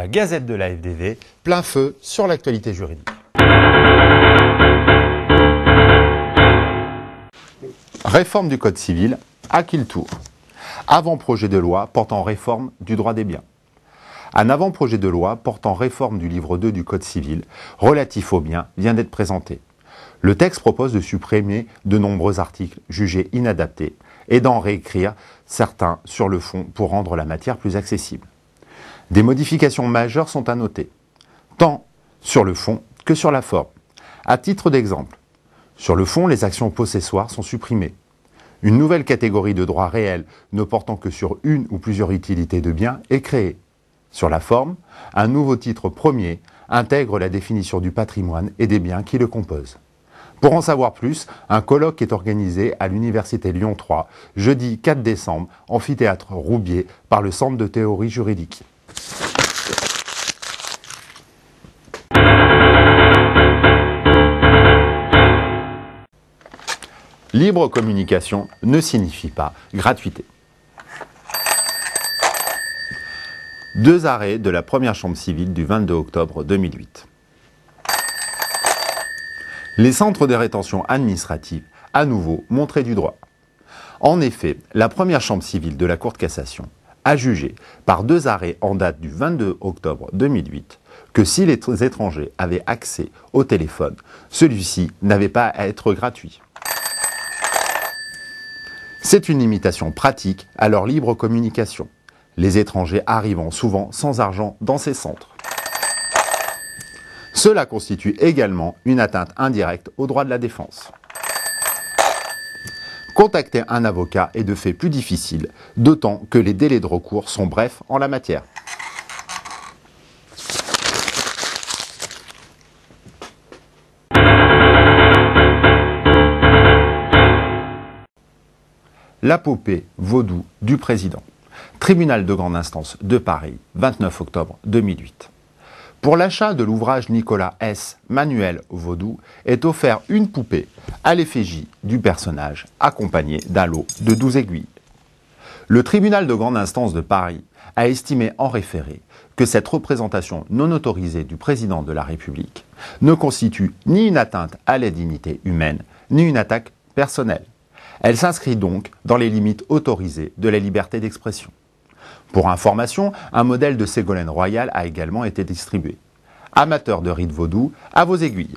la Gazette de la FDV, plein feu sur l'actualité juridique. Réforme du Code civil, à qui le tour? Avant-projet de loi portant réforme du droit des biens. Un avant-projet de loi portant réforme du livre 2 du Code civil relatif aux biens vient d'être présenté. Le texte propose de supprimer de nombreux articles jugés inadaptés et d'en réécrire certains sur le fond pour rendre la matière plus accessible. Des modifications majeures sont à noter, tant sur le fond que sur la forme. À titre d'exemple, sur le fond, les actions possessoires sont supprimées. Une nouvelle catégorie de droits réels ne portant que sur une ou plusieurs utilités de biens est créée. Sur la forme, un nouveau titre premier intègre la définition du patrimoine et des biens qui le composent. Pour en savoir plus, un colloque est organisé à l'Université Lyon 3, jeudi 4 décembre, amphithéâtre Roubier, par le Centre de théorie juridique. Libre communication ne signifie pas gratuité. Deux arrêts de la première chambre civile du 22 octobre 2008. Les centres de rétention administrative, à nouveau, montrés du droit. En effet, la première chambre civile de la Cour de cassation a jugé, par deux arrêts en date du 22 octobre 2008, que si les étrangers avaient accès au téléphone, celui-ci n'avait pas à être gratuit. C'est une limitation pratique à leur libre communication, les étrangers arrivant souvent sans argent dans ces centres. Cela constitue également une atteinte indirecte au droit de la défense. Contacter un avocat est de fait plus difficile, d'autant que les délais de recours sont brefs en la matière. L'apopée vaudou du président. Tribunal de grande instance de Paris, 29 octobre 2008. Pour l'achat de l'ouvrage Nicolas S. Manuel Vaudou est offert une poupée à l'effigie du personnage accompagnée d'un lot de 12 aiguilles. Le tribunal de grande instance de Paris a estimé en référé que cette représentation non autorisée du président de la République ne constitue ni une atteinte à la dignité humaine, ni une attaque personnelle. Elle s'inscrit donc dans les limites autorisées de la liberté d'expression. Pour information, un modèle de Ségolène Royal a également été distribué. Amateurs de rites vaudou, à vos aiguilles.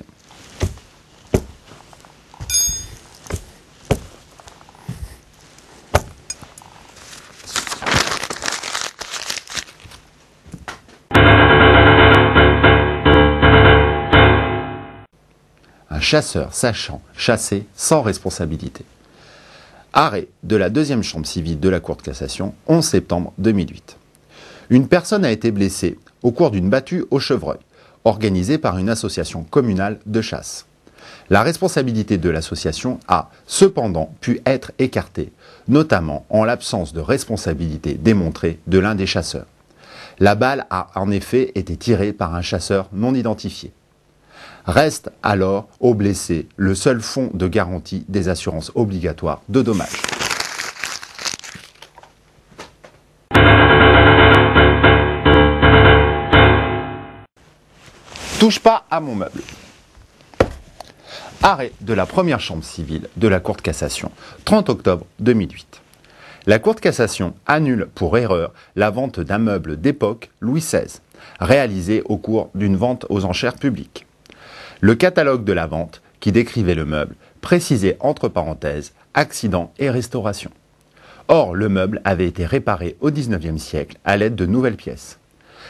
Un chasseur sachant chasser sans responsabilité. Arrêt de la deuxième chambre civile de la Cour de cassation, 11 septembre 2008. Une personne a été blessée au cours d'une battue au chevreuil, organisée par une association communale de chasse. La responsabilité de l'association a cependant pu être écartée, notamment en l'absence de responsabilité démontrée de l'un des chasseurs. La balle a en effet été tirée par un chasseur non identifié. Reste alors au blessé le seul fonds de garantie des assurances obligatoires de dommages. Touche pas à mon meuble. Arrêt de la première chambre civile de la Cour de cassation, 30 octobre 2008. La Cour de cassation annule pour erreur la vente d'un meuble d'époque Louis XVI, réalisée au cours d'une vente aux enchères publiques. Le catalogue de la vente, qui décrivait le meuble, précisait entre parenthèses « accident et restauration ». Or, le meuble avait été réparé au XIXe siècle à l'aide de nouvelles pièces.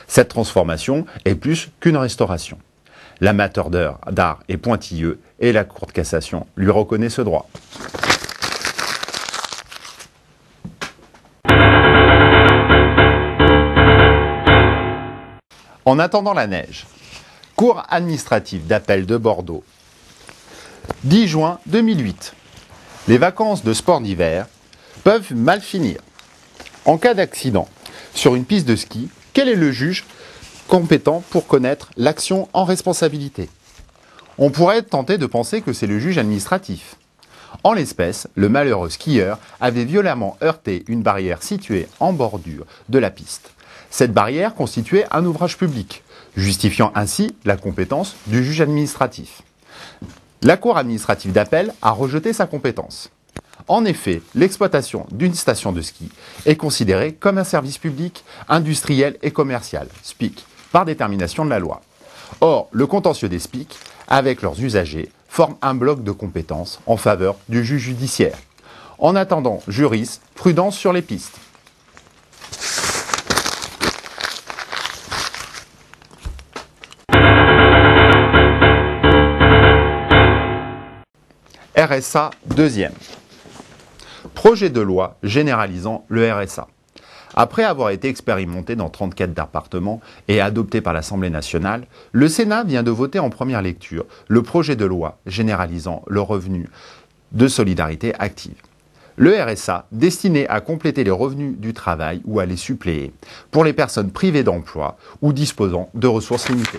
Cette transformation est plus qu'une restauration. L'amateur d'art est pointilleux et la Cour de cassation lui reconnaît ce droit. En attendant la neige. Cour administrative d'appel de Bordeaux. 10 juin 2008. Les vacances de sport d'hiver peuvent mal finir. En cas d'accident sur une piste de ski, quel est le juge compétent pour connaître l'action en responsabilité? On pourrait tenter de penser que c'est le juge administratif. En l'espèce, le malheureux skieur avait violemment heurté une barrière située en bordure de la piste. Cette barrière constituait un ouvrage public, justifiant ainsi la compétence du juge administratif. La Cour administrative d'appel a rejeté sa compétence. En effet, l'exploitation d'une station de ski est considérée comme un service public, industriel et commercial, SPIC, par détermination de la loi. Or, le contentieux des SPIC, avec leurs usagers, forme un bloc de compétences en faveur du juge judiciaire. En attendant, juristes, prudence sur les pistes. RSA deuxième. Projet de loi généralisant le RSA. Après avoir été expérimenté dans 34 départements et adopté par l'Assemblée nationale, le Sénat vient de voter en première lecture le projet de loi généralisant le revenu de solidarité active. Le RSA, destiné à compléter les revenus du travail ou à les suppléer pour les personnes privées d'emploi ou disposant de ressources limitées.